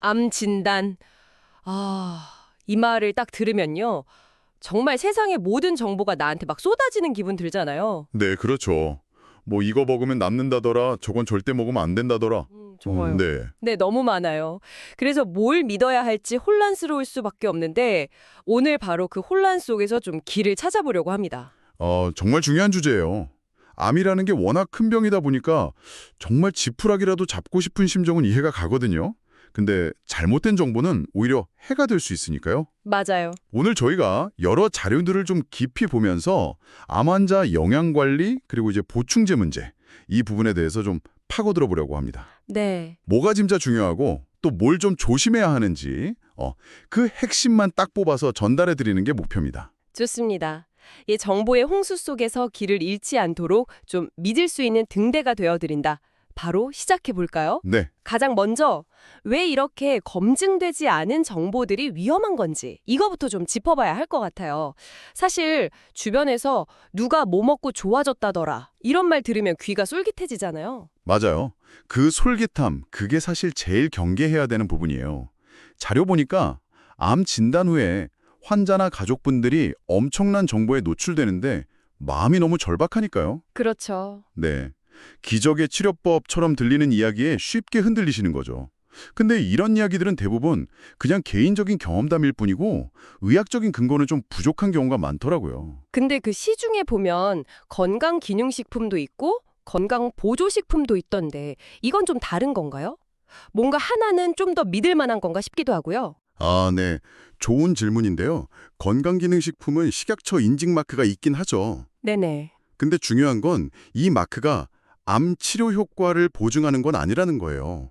암 진단. 이 말을 딱 들으면요. 정말 세상의 모든 정보가 나한테 막 쏟아지는 기분 들잖아요. 네, 그렇죠. 뭐 이거 먹으면 남는다더라, 저건 절대 먹으면 안 된다더라. 좋아요. 네. 네, 너무 많아요. 그래서 뭘 믿어야 할지 혼란스러울 수밖에 없는데 오늘 바로 그 혼란 속에서 좀 길을 찾아보려고 합니다. 정말 중요한 주제예요. 암이라는 게 워낙 큰 병이다 보니까 정말 지푸라기라도 잡고 싶은 심정은 이해가 가거든요. 근데 잘못된 정보는 오히려 해가 될 수 있으니까요. 맞아요. 오늘 저희가 여러 자료들을 좀 깊이 보면서 암 환자 영양 관리 그리고 이제 보충제 문제 이 부분에 대해서 좀 파고들어 보려고 합니다. 네. 뭐가 진짜 중요하고 또 뭘 좀 조심해야 하는지 그 핵심만 딱 뽑아서 전달해 드리는 게 목표입니다. 좋습니다. 이 정보의 홍수 속에서 길을 잃지 않도록 좀 믿을 수 있는 등대가 되어드린다. 바로 시작해 볼까요? 네, 가장 먼저 왜 이렇게 검증되지 않은 정보들이 위험한 건지 이거부터 좀 짚어봐야 할 것 같아요. 사실 주변에서 누가 뭐 먹고 좋아졌다더라 이런 말 들으면 귀가 쫄깃해지잖아요. 맞아요. 그 솔깃함, 그게 사실 제일 경계해야 되는 부분이에요. 자료 보니까 암 진단 후에 환자나 가족분들이 엄청난 정보에 노출되는데 마음이 너무 절박하니까요. 그렇죠. 네. 기적의 치료법처럼 들리는 이야기에 쉽게 흔들리시는 거죠. 근데 이런 이야기들은 대부분 그냥 개인적인 경험담일 뿐이고 의학적인 근거는 좀 부족한 경우가 많더라고요. 근데 그 시중에 보면 건강기능식품도 있고 건강보조식품도 있던데 이건 좀 다른 건가요? 뭔가 하나는 좀 더 믿을 만한 건가 싶기도 하고요. 아, 네. 좋은 질문인데요. 건강기능식품은 식약처 인증 마크가 있긴 하죠. 네네. 근데 중요한 건 이 마크가 암 치료 효과를 보증하는 건 아니라는 거예요.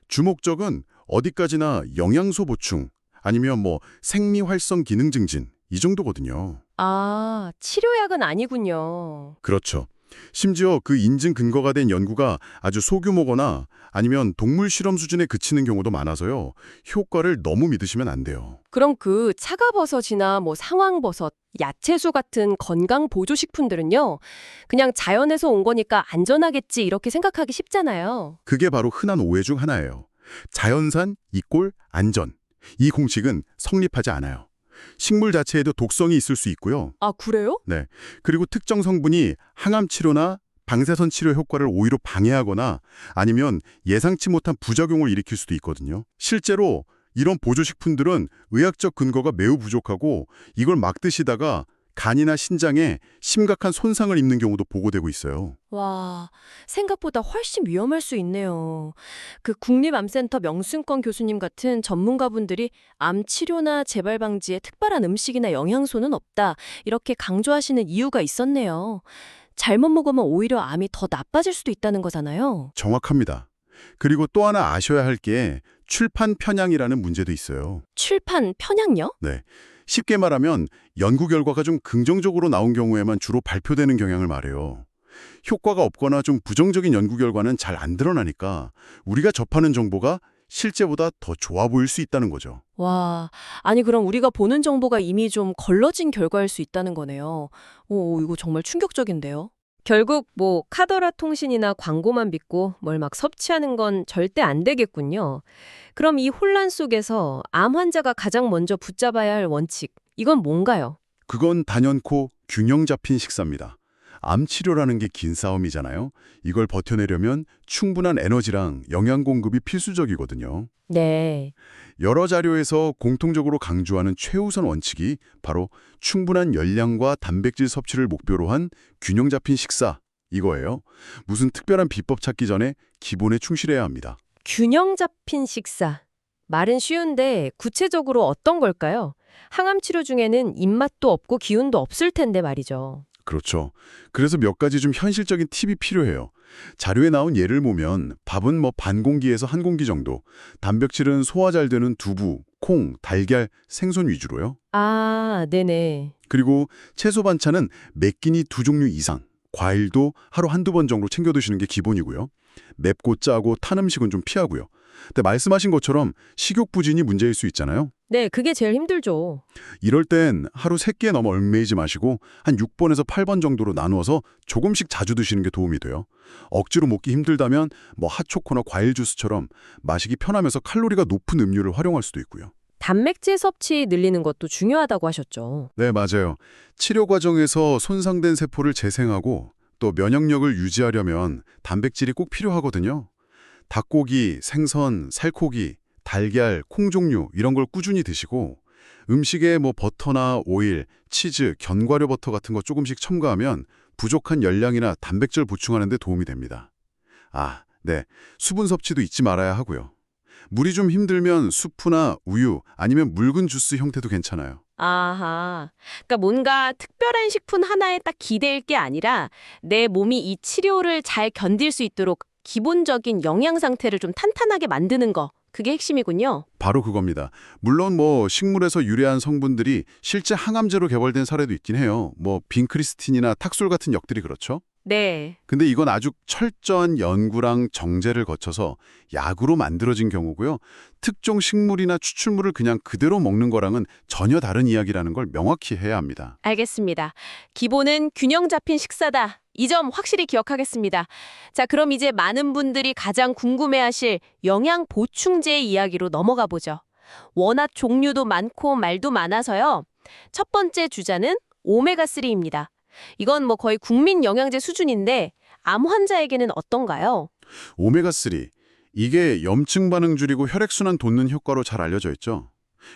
주목적은 어디까지나 영양소 보충, 아니면 뭐 생리활성 기능 증진 이 정도거든요. 아, 치료약은 아니군요. 그렇죠. 심지어 그 인증 근거가 된 연구가 아주 소규모거나 아니면 동물 실험 수준에 그치는 경우도 많아서요. 효과를 너무 믿으시면 안 돼요. 그럼 그 차가버섯이나 뭐 상황버섯, 야채수 같은 건강 보조식품들은요. 그냥 자연에서 온 거니까 안전하겠지 이렇게 생각하기 쉽잖아요. 그게 바로 흔한 오해 중 하나예요. 자연산 이꼴 안전. 이 공식은 성립하지 않아요. 식물 자체에도 독성이 있을 수 있고요. 아, 그래요? 네. 그리고 특정 성분이 항암 치료나 방사선 치료 효과를 오히려 방해하거나 아니면 예상치 못한 부작용을 일으킬 수도 있거든요. 실제로 이런 보조식품들은 의학적 근거가 매우 부족하고 이걸 막 드시다가 간이나 신장에 심각한 손상을 입는 경우도 보고되고 있어요. 와, 생각보다 훨씬 위험할 수 있네요. 그 국립암센터 명순권 교수님 같은 전문가분들이 암 치료나 재발 방지에 특별한 음식이나 영양소는 없다. 이렇게 강조하시는 이유가 있었네요. 잘못 먹으면 오히려 암이 더 나빠질 수도 있다는 거잖아요. 정확합니다. 그리고 또 하나 아셔야 할 게 출판 편향이라는 문제도 있어요. 출판 편향요? 네. 쉽게 말하면 연구 결과가 좀 긍정적으로 나온 경우에만 주로 발표되는 경향을 말해요. 효과가 없거나 좀 부정적인 연구 결과는 잘 안 드러나니까 우리가 접하는 정보가 실제보다 더 좋아 보일 수 있다는 거죠. 와, 아니 그럼 우리가 보는 정보가 이미 좀 걸러진 결과일 수 있다는 거네요. 오, 이거 정말 충격적인데요. 결국 뭐 카더라 통신이나 광고만 믿고 뭘 막 섭취하는 건 절대 안 되겠군요. 그럼 이 혼란 속에서 암 환자가 가장 먼저 붙잡아야 할 원칙, 이건 뭔가요? 그건 단연코 균형 잡힌 식사입니다. 암 치료라는 게 긴 싸움이잖아요. 이걸 버텨내려면 충분한 에너지랑 영양 공급이 필수적이거든요. 네. 여러 자료에서 공통적으로 강조하는 최우선 원칙이 바로 충분한 열량과 단백질 섭취를 목표로 한 균형 잡힌 식사 이거예요. 무슨 특별한 비법 찾기 전에 기본에 충실해야 합니다. 균형 잡힌 식사. 말은 쉬운데 구체적으로 어떤 걸까요? 항암 치료 중에는 입맛도 없고 기운도 없을 텐데 말이죠. 그렇죠. 그래서 몇 가지 좀 현실적인 팁이 필요해요. 자료에 나온 예를 보면 밥은 뭐 반 공기에서 한 공기 정도, 단백질은 소화 잘 되는 두부, 콩, 달걀, 생선 위주로요. 아, 네네. 그리고 채소 반찬은 몇 끼니 두 종류 이상, 과일도 하루 한두 번 정도 챙겨 드시는 게 기본이고요. 맵고 짜고 탄 음식은 좀 피하고요. 근데 말씀하신 것처럼 식욕 부진이 문제일 수 있잖아요. 네, 그게 제일 힘들죠. 이럴 땐 하루 3끼에 넘어 얽매이지 마시고 한 6번에서 8번 정도로 나누어서 조금씩 자주 드시는 게 도움이 돼요. 억지로 먹기 힘들다면 뭐 핫초코나 과일 주스처럼 마시기 편하면서 칼로리가 높은 음료를 활용할 수도 있고요. 단백질 섭취 늘리는 것도 중요하다고 하셨죠. 네, 맞아요. 치료 과정에서 손상된 세포를 재생하고 또 면역력을 유지하려면 단백질이 꼭 필요하거든요. 닭고기, 생선, 살코기, 달걀, 콩 종류 이런 걸 꾸준히 드시고 음식에 뭐 버터나 오일, 치즈, 견과류 버터 같은 거 조금씩 첨가하면 부족한 열량이나 단백질 보충하는 데 도움이 됩니다. 아, 네. 수분 섭취도 잊지 말아야 하고요. 물이 좀 힘들면 수프나 우유 아니면 묽은 주스 형태도 괜찮아요. 아하. 그러니까 뭔가 특별한 식품 하나에 딱 기댈 게 아니라 내 몸이 이 치료를 잘 견딜 수 있도록 기본적인 영양 상태를 좀 탄탄하게 만드는 거. 그게 핵심이군요. 바로 그겁니다. 물론 뭐 식물에서 유래한 성분들이 실제 항암제로 개발된 사례도 있긴 해요. 뭐 빈크리스틴이나 탁솔 같은 약들이 그렇죠. 네. 근데 이건 아주 철저한 연구랑 정제를 거쳐서 약으로 만들어진 경우고요. 특정 식물이나 추출물을 그냥 그대로 먹는 거랑은 전혀 다른 이야기라는 걸 명확히 해야 합니다. 알겠습니다. 기본은 균형 잡힌 식사다. 이 점 확실히 기억하겠습니다. 자, 그럼 이제 많은 분들이 가장 궁금해하실 영양 보충제 이야기로 넘어가 보죠. 워낙 종류도 많고 말도 많아서요. 첫 번째 주자는 오메가3입니다. 이건 뭐 거의 국민 영양제 수준인데 암 환자에게는 어떤가요? 오메가3. 이게 염증 반응 줄이고 혈액순환 돋는 효과로 잘 알려져 있죠.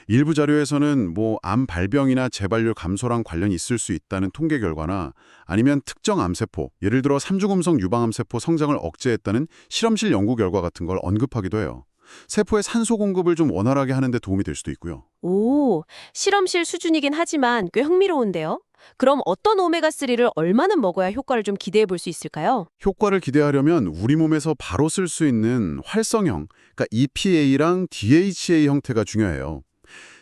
일부 자료에서는 뭐 암 발병이나 재발률 감소랑 관련이 있을 수 있다는 통계 결과나 아니면 특정 암세포, 예를 들어 삼중음성 유방암세포 성장을 억제했다는 실험실 연구 결과 같은 걸 언급하기도 해요. 세포의 산소 공급을 좀 원활하게 하는 데 도움이 될 수도 있고요. 오, 실험실 수준이긴 하지만 꽤 흥미로운데요? 그럼 어떤 오메가3를 얼마나 먹어야 효과를 좀 기대해 볼 수 있을까요? 효과를 기대하려면 우리 몸에서 바로 쓸 수 있는 활성형, 그러니까 EPA랑 DHA 형태가 중요해요.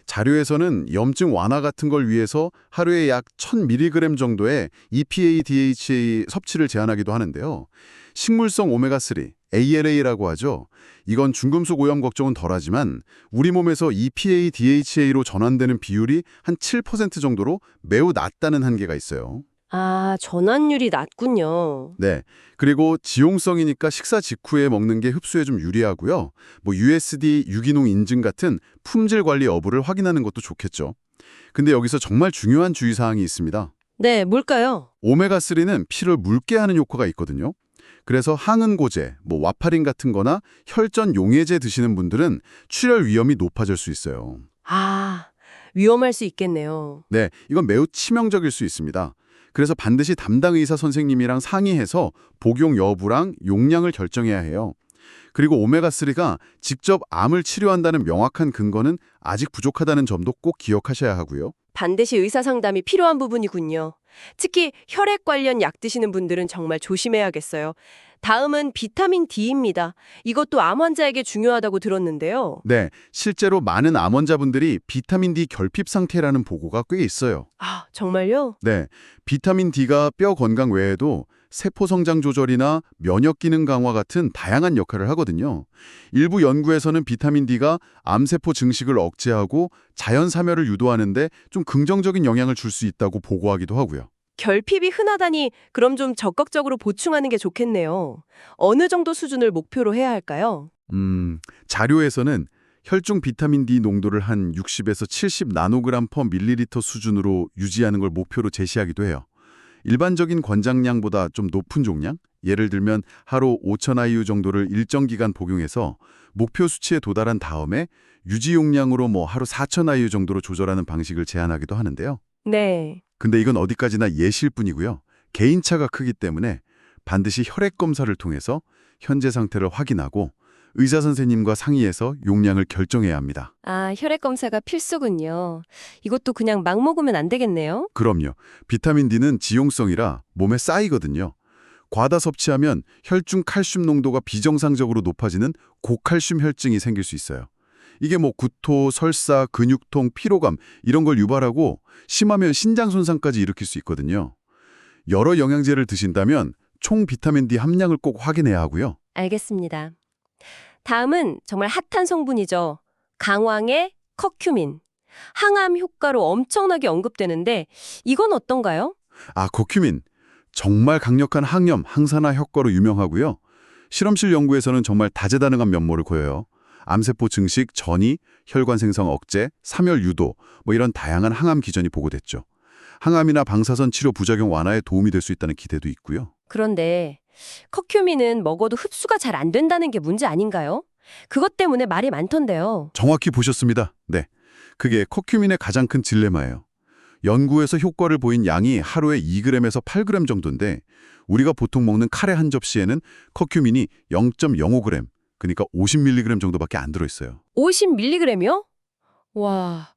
자료에서는 염증 완화 같은 걸 위해서 하루에 약 1000mg 정도의 EPA, DHA 섭취를 제한하기도 하는데요. 식물성 오메가3, ALA라고 하죠. 이건 중금속 오염 걱정은 덜하지만 우리 몸에서 EPA, DHA로 전환되는 비율이 한 7% 정도로 매우 낮다는 한계가 있어요. 아, 전환율이 낮군요. 네. 그리고 지용성이니까 식사 직후에 먹는 게 흡수에 좀 유리하고요. 뭐 USD 유기농 인증 같은 품질 관리 여부를 확인하는 것도 좋겠죠. 근데 여기서 정말 중요한 주의사항이 있습니다. 네, 뭘까요? 오메가3는 피를 묽게 하는 효과가 있거든요. 그래서 항응고제, 뭐 와파린 같은 거나 혈전 용해제 드시는 분들은 출혈 위험이 높아질 수 있어요. 아, 위험할 수 있겠네요. 네, 이건 매우 치명적일 수 있습니다. 그래서 반드시 담당 의사 선생님이랑 상의해서 복용 여부랑 용량을 결정해야 해요. 그리고 오메가3가 직접 암을 치료한다는 명확한 근거는 아직 부족하다는 점도 꼭 기억하셔야 하고요. 반드시 의사 상담이 필요한 부분이군요. 특히 혈액 관련 약 드시는 분들은 정말 조심해야겠어요. 다음은 비타민 D입니다. 이것도 암 환자에게 중요하다고 들었는데요. 네, 실제로 많은 암 환자분들이 비타민 D 결핍 상태라는 보고가 꽤 있어요. 아, 정말요? 네, 비타민 D가 뼈 건강 외에도 세포 성장 조절이나 면역 기능 강화 같은 다양한 역할을 하거든요. 일부 연구에서는 비타민 D가 암세포 증식을 억제하고 자연 사멸을 유도하는데 좀 긍정적인 영향을 줄 수 있다고 보고하기도 하고요. 결핍이 흔하다니 그럼 좀 적극적으로 보충하는 게 좋겠네요. 어느 정도 수준을 목표로 해야 할까요? 자료에서는 혈중 비타민 D 농도를 한 60에서 70 나노그램 퍼 밀리리터 수준으로 유지하는 걸 목표로 제시하기도 해요. 일반적인 권장량보다 좀 높은 종량? 예를 들면 하루 5,000 IU 정도를 일정 기간 복용해서 목표 수치에 도달한 다음에 유지 용량으로 뭐 하루 4,000 IU 정도로 조절하는 방식을 제안하기도 하는데요. 네. 근데 이건 어디까지나 예시일 뿐이고요. 개인차가 크기 때문에 반드시 혈액 검사를 통해서 현재 상태를 확인하고 의사 선생님과 상의해서 용량을 결정해야 합니다. 아, 혈액 검사가 필수군요. 이것도 그냥 막 먹으면 안 되겠네요. 그럼요. 비타민 D는 지용성이라 몸에 쌓이거든요. 과다 섭취하면 혈중 칼슘 농도가 비정상적으로 높아지는 고칼슘 혈증이 생길 수 있어요. 이게 뭐 구토, 설사, 근육통, 피로감 이런 걸 유발하고 심하면 신장 손상까지 일으킬 수 있거든요. 여러 영양제를 드신다면 총 비타민 D 함량을 꼭 확인해야 하고요. 알겠습니다. 다음은 정말 핫한 성분이죠. 강황의 커큐민. 항암 효과로 엄청나게 언급되는데 이건 어떤가요? 커큐민. 정말 강력한 항염, 항산화 효과로 유명하고요. 실험실 연구에서는 정말 다재다능한 면모를 보여요. 암세포 증식, 전이, 혈관 생성 억제, 삼열 유도, 이런 다양한 항암 기전이 보고됐죠. 항암이나 방사선 치료 부작용 완화에 도움이 될 수 있다는 기대도 있고요. 그런데 커큐민은 먹어도 흡수가 잘 안 된다는 게 문제 아닌가요? 그것 때문에 말이 많던데요. 정확히 보셨습니다. 네. 그게 커큐민의 가장 큰 딜레마예요. 연구에서 효과를 보인 양이 하루에 2g에서 8g 정도인데 우리가 보통 먹는 카레 한 접시에는 커큐민이 0.05g, 그러니까 50mg 정도밖에 안 들어있어요. 50mg이요? 와,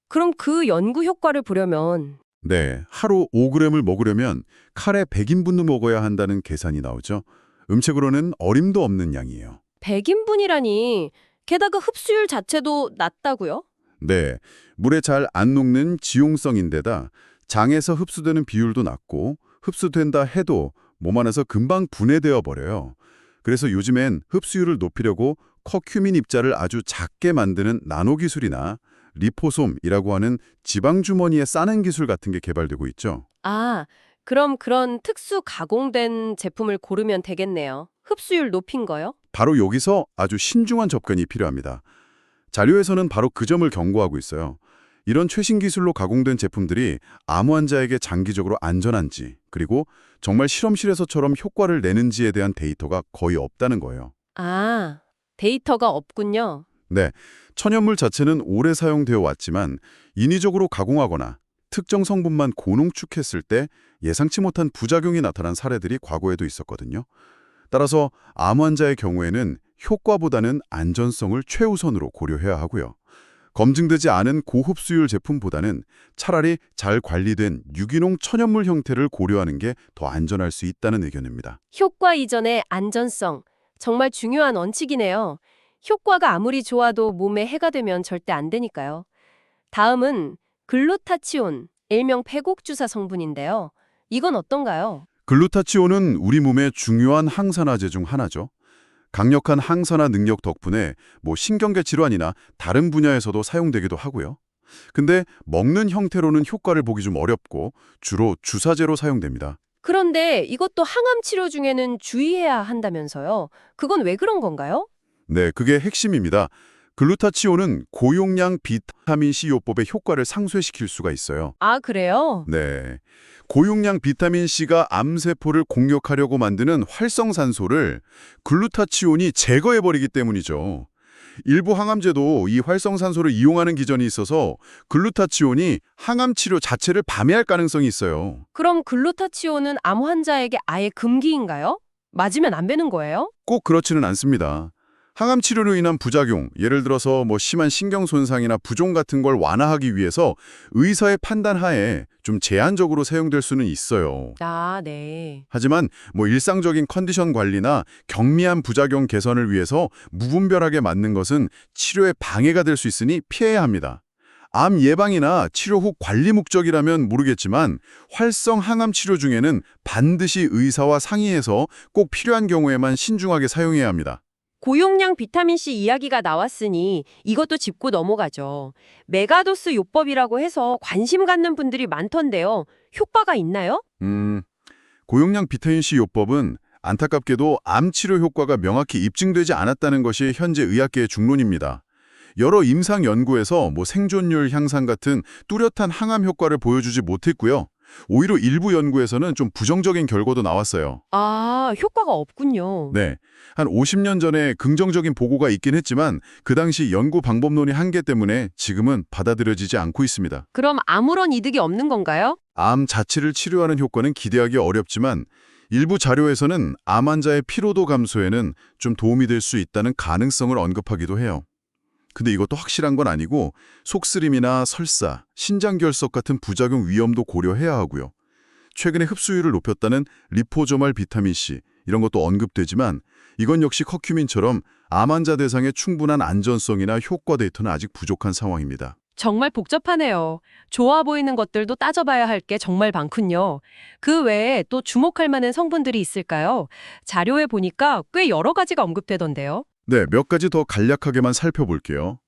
그럼 그 연구 효과를 보려면 네, 하루 5g을 먹으려면 카레 100인분을 먹어야 한다는 계산이 나오죠. 음책으로는 어림도 없는 양이에요. 100인분이라니 게다가 흡수율 자체도 낮다고요? 네, 물에 잘 안 녹는 지용성인데다 장에서 흡수되는 비율도 낮고 흡수된다 해도 몸 안에서 금방 분해되어 버려요. 그래서 요즘엔 흡수율을 높이려고 커큐민 입자를 아주 작게 만드는 나노 기술이나 리포솜이라고 하는 지방 주머니에 싸는 기술 같은 게 개발되고 있죠. 아, 그럼 그런 특수 가공된 제품을 고르면 되겠네요. 흡수율 높인 거요? 바로 여기서 아주 신중한 접근이 필요합니다. 자료에서는 바로 그 점을 경고하고 있어요. 이런 최신 기술로 가공된 제품들이 암 환자에게 장기적으로 안전한지, 그리고 정말 실험실에서처럼 효과를 내는지에 대한 데이터가 거의 없다는 거예요. 아, 데이터가 없군요. 네, 천연물 자체는 오래 사용되어 왔지만 인위적으로 가공하거나 특정 성분만 고농축했을 때 예상치 못한 부작용이 나타난 사례들이 과거에도 있었거든요. 따라서 암 환자의 경우에는 효과보다는 안전성을 최우선으로 고려해야 하고요. 검증되지 않은 고흡수율 제품보다는 차라리 잘 관리된 유기농 천연물 형태를 고려하는 게 더 안전할 수 있다는 의견입니다. 효과 이전의 안전성, 정말 중요한 원칙이네요. 효과가 아무리 좋아도 몸에 해가 되면 절대 안 되니까요. 다음은 글루타치온, 일명 패곡주사 성분인데요. 이건 어떤가요? 글루타치온은 우리 몸의 중요한 항산화제 중 하나죠. 강력한 항산화 능력 덕분에 신경계 질환이나 다른 분야에서도 사용되기도 하고요. 근데 먹는 형태로는 효과를 보기 좀 어렵고 주로 주사제로 사용됩니다. 그런데 이것도 항암 치료 중에는 주의해야 한다면서요. 그건 왜 그런 건가요? 네, 그게 핵심입니다. 글루타치온은 고용량 비타민C 요법의 효과를 상쇄시킬 수가 있어요. 아, 그래요? 네. 고용량 비타민C가 암세포를 공격하려고 만드는 활성산소를 글루타치온이 제거해버리기 때문이죠. 일부 항암제도 이 활성산소를 이용하는 기전이 있어서 글루타치온이 항암 치료 자체를 방해할 가능성이 있어요. 그럼 글루타치온은 암 환자에게 아예 금기인가요? 맞으면 안 되는 거예요? 꼭 그렇지는 않습니다. 항암 치료로 인한 부작용, 예를 들어서 심한 신경 손상이나 부종 같은 걸 완화하기 위해서 의사의 판단 하에 좀 제한적으로 사용될 수는 있어요. 아, 네. 하지만 일상적인 컨디션 관리나 경미한 부작용 개선을 위해서 무분별하게 맞는 것은 치료에 방해가 될 수 있으니 피해야 합니다. 암 예방이나 치료 후 관리 목적이라면 모르겠지만 활성 항암 치료 중에는 반드시 의사와 상의해서 꼭 필요한 경우에만 신중하게 사용해야 합니다. 고용량 비타민C 이야기가 나왔으니 이것도 짚고 넘어가죠. 메가도스 요법이라고 해서 관심 갖는 분들이 많던데요. 효과가 있나요? 고용량 비타민C 요법은 안타깝게도 암 치료 효과가 명확히 입증되지 않았다는 것이 현재 의학계의 중론입니다. 여러 임상 연구에서 생존율 향상 같은 뚜렷한 항암 효과를 보여주지 못했고요. 오히려 일부 연구에서는 좀 부정적인 결과도 나왔어요. 아, 효과가 없군요. 네, 한 50년 전에 긍정적인 보고가 있긴 했지만 그 당시 연구 방법론이 한계 때문에 지금은 받아들여지지 않고 있습니다. 그럼 아무런 이득이 없는 건가요? 암 자체를 치료하는 효과는 기대하기 어렵지만 일부 자료에서는 암 환자의 피로도 감소에는 좀 도움이 될 수 있다는 가능성을 언급하기도 해요. 근데 이것도 확실한 건 아니고 속쓰림이나 설사, 신장결석 같은 부작용 위험도 고려해야 하고요. 최근에 흡수율을 높였다는 리포조말 비타민C 이런 것도 언급되지만 이건 역시 커큐민처럼 암 환자 대상의 충분한 안전성이나 효과 데이터는 아직 부족한 상황입니다. 정말 복잡하네요. 좋아 보이는 것들도 따져봐야 할 게 정말 많군요. 그 외에 또 주목할 만한 성분들이 있을까요? 자료에 보니까 꽤 여러 가지가 언급되던데요. 네, 몇 가지 더 간략하게만 살펴볼게요.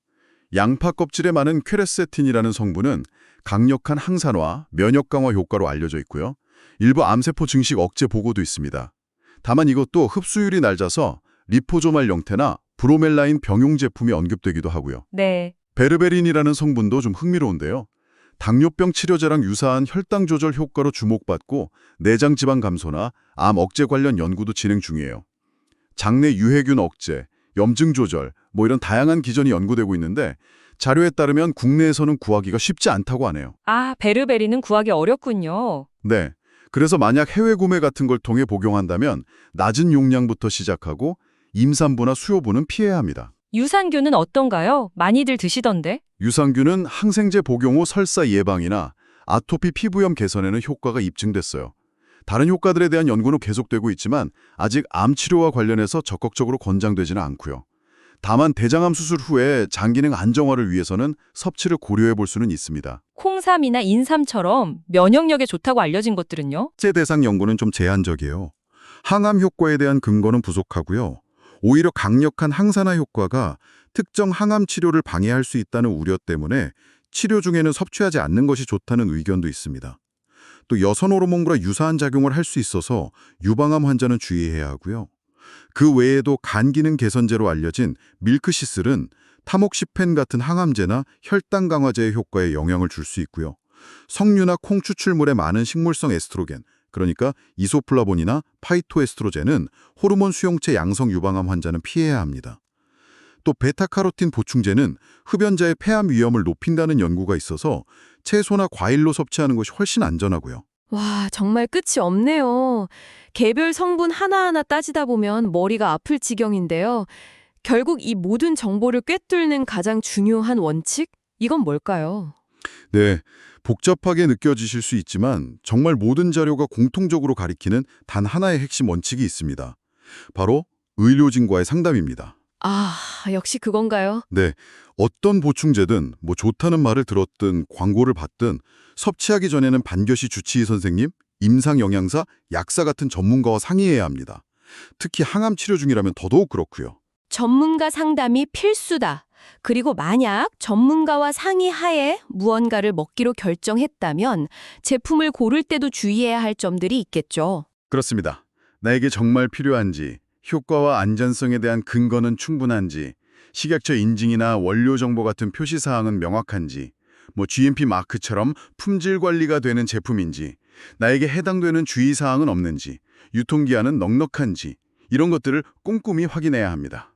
양파 껍질에 많은 퀘레세틴이라는 성분은 강력한 항산화, 면역 강화 효과로 알려져 있고요. 일부 암세포 증식 억제 보고도 있습니다. 다만 이것도 흡수율이 낮아서 리포조말 영태나 브로멜라인 병용 제품이 언급되기도 하고요. 네. 베르베린이라는 성분도 좀 흥미로운데요. 당뇨병 치료제랑 유사한 혈당 조절 효과로 주목받고 내장 지방 감소나 암 억제 관련 연구도 진행 중이에요. 장내 유해균 억제, 염증 조절, 이런 다양한 기전이 연구되고 있는데 자료에 따르면 국내에서는 구하기가 쉽지 않다고 하네요. 아, 베르베리는 구하기 어렵군요. 네. 그래서 만약 해외 구매 같은 걸 통해 복용한다면 낮은 용량부터 시작하고 임산부나 수요부는 피해야 합니다. 유산균은 어떤가요? 많이들 드시던데? 유산균은 항생제 복용 후 설사 예방이나 아토피 피부염 개선에는 효과가 입증됐어요. 다른 효과들에 대한 연구는 계속되고 있지만 아직 암 치료와 관련해서 적극적으로 권장되지는 않고요. 다만 대장암 수술 후에 장기능 안정화를 위해서는 섭취를 고려해 볼 수는 있습니다. 콩삼이나 인삼처럼 면역력에 좋다고 알려진 것들은요? 제 대상 연구는 좀 제한적이에요. 항암 효과에 대한 근거는 부족하고요. 오히려 강력한 항산화 효과가 특정 항암 치료를 방해할 수 있다는 우려 때문에 치료 중에는 섭취하지 않는 것이 좋다는 의견도 있습니다. 또 여성 호르몬과 유사한 작용을 할 수 있어서 유방암 환자는 주의해야 하고요. 그 외에도 간 기능 개선제로 알려진 밀크시슬은 타목시펜 같은 항암제나 혈당 강화제의 효과에 영향을 줄 수 있고요. 석류나 콩 추출물에 많은 식물성 에스트로겐, 그러니까 이소플라본이나 파이토에스트로젠은 호르몬 수용체 양성 유방암 환자는 피해야 합니다. 또 베타카로틴 보충제는 흡연자의 폐암 위험을 높인다는 연구가 있어서 채소나 과일로 섭취하는 것이 훨씬 안전하고요. 와, 정말 끝이 없네요. 개별 성분 하나하나 따지다 보면 머리가 아플 지경인데요. 결국 이 모든 정보를 꿰뚫는 가장 중요한 원칙? 이건 뭘까요? 네, 복잡하게 느껴지실 수 있지만 정말 모든 자료가 공통적으로 가리키는 단 하나의 핵심 원칙이 있습니다. 바로 의료진과의 상담입니다. 아, 역시 그건가요? 네, 어떤 보충제든 좋다는 말을 들었든 광고를 봤든 섭취하기 전에는 반드시 주치의 선생님, 임상 영양사, 약사 같은 전문가와 상의해야 합니다. 특히 항암 치료 중이라면 더더욱 그렇고요. 전문가 상담이 필수다. 그리고 만약 전문가와 상의하에 무언가를 먹기로 결정했다면 제품을 고를 때도 주의해야 할 점들이 있겠죠. 그렇습니다. 나에게 정말 필요한지, 효과와 안전성에 대한 근거는 충분한지, 식약처 인증이나 원료 정보 같은 표시 사항은 명확한지, GMP 마크처럼 품질 관리가 되는 제품인지, 나에게 해당되는 주의 사항은 없는지, 유통기한은 넉넉한지 이런 것들을 꼼꼼히 확인해야 합니다.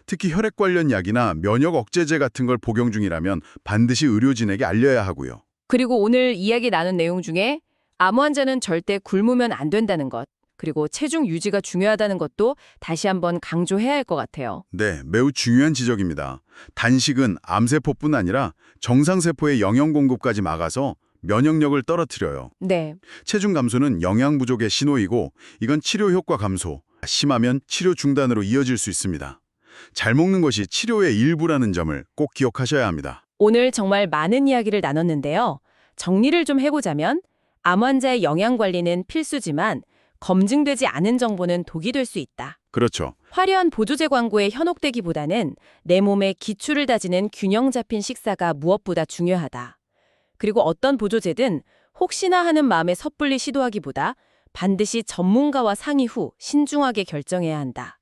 특히 혈액 관련 약이나 면역 억제제 같은 걸 복용 중이라면 반드시 의료진에게 알려야 하고요. 그리고 오늘 이야기 나눈 내용 중에 암 환자는 절대 굶으면 안 된다는 것, 그리고 체중 유지가 중요하다는 것도 다시 한번 강조해야 할 것 같아요. 네, 매우 중요한 지적입니다. 단식은 암세포뿐 아니라 정상세포의 영양 공급까지 막아서 면역력을 떨어뜨려요. 네. 체중 감소는 영양 부족의 신호이고 이건 치료 효과 감소, 심하면 치료 중단으로 이어질 수 있습니다. 잘 먹는 것이 치료의 일부라는 점을 꼭 기억하셔야 합니다. 오늘 정말 많은 이야기를 나눴는데요. 정리를 좀 해보자면 암 환자의 영양 관리는 필수지만 검증되지 않은 정보는 독이 될 수 있다. 그렇죠. 화려한 보조제 광고에 현혹되기보다는 내 몸의 기초를 다지는 균형 잡힌 식사가 무엇보다 중요하다. 그리고 어떤 보조제든 혹시나 하는 마음에 섣불리 시도하기보다 반드시 전문가와 상의 후 신중하게 결정해야 한다.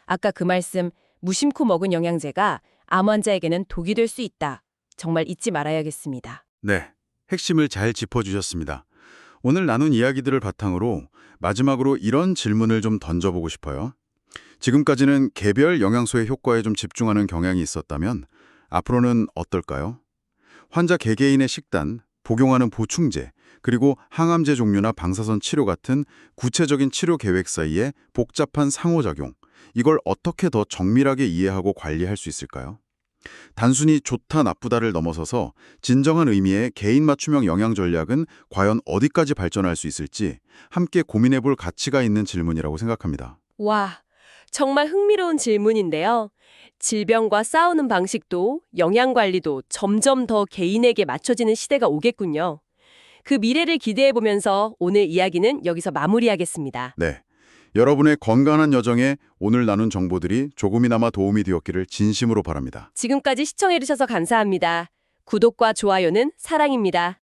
아까 그 말씀, 무심코 먹은 영양제가 암 환자에게는 독이 될 수 있다. 정말 잊지 말아야겠습니다. 네, 핵심을 잘 짚어주셨습니다. 오늘 나눈 이야기들을 바탕으로 마지막으로 이런 질문을 좀 던져보고 싶어요. 지금까지는 개별 영양소의 효과에 좀 집중하는 경향이 있었다면 앞으로는 어떨까요? 환자 개개인의 식단, 복용하는 보충제, 그리고 항암제 종류나 방사선 치료 같은 구체적인 치료 계획 사이에 복잡한 상호작용, 이걸 어떻게 더 정밀하게 이해하고 관리할 수 있을까요? 단순히 좋다 나쁘다를 넘어서서 진정한 의미의 개인 맞춤형 영양 전략은 과연 어디까지 발전할 수 있을지 함께 고민해 볼 가치가 있는 질문이라고 생각합니다. 와, 정말 흥미로운 질문인데요. 질병과 싸우는 방식도 영양관리도 점점 더 개인에게 맞춰지는 시대가 오겠군요. 그 미래를 기대해보면서 오늘 이야기는 여기서 마무리하겠습니다. 네, 여러분의 건강한 여정에 오늘 나눈 정보들이 조금이나마 도움이 되었기를 진심으로 바랍니다. 지금까지 시청해주셔서 감사합니다. 구독과 좋아요는 사랑입니다.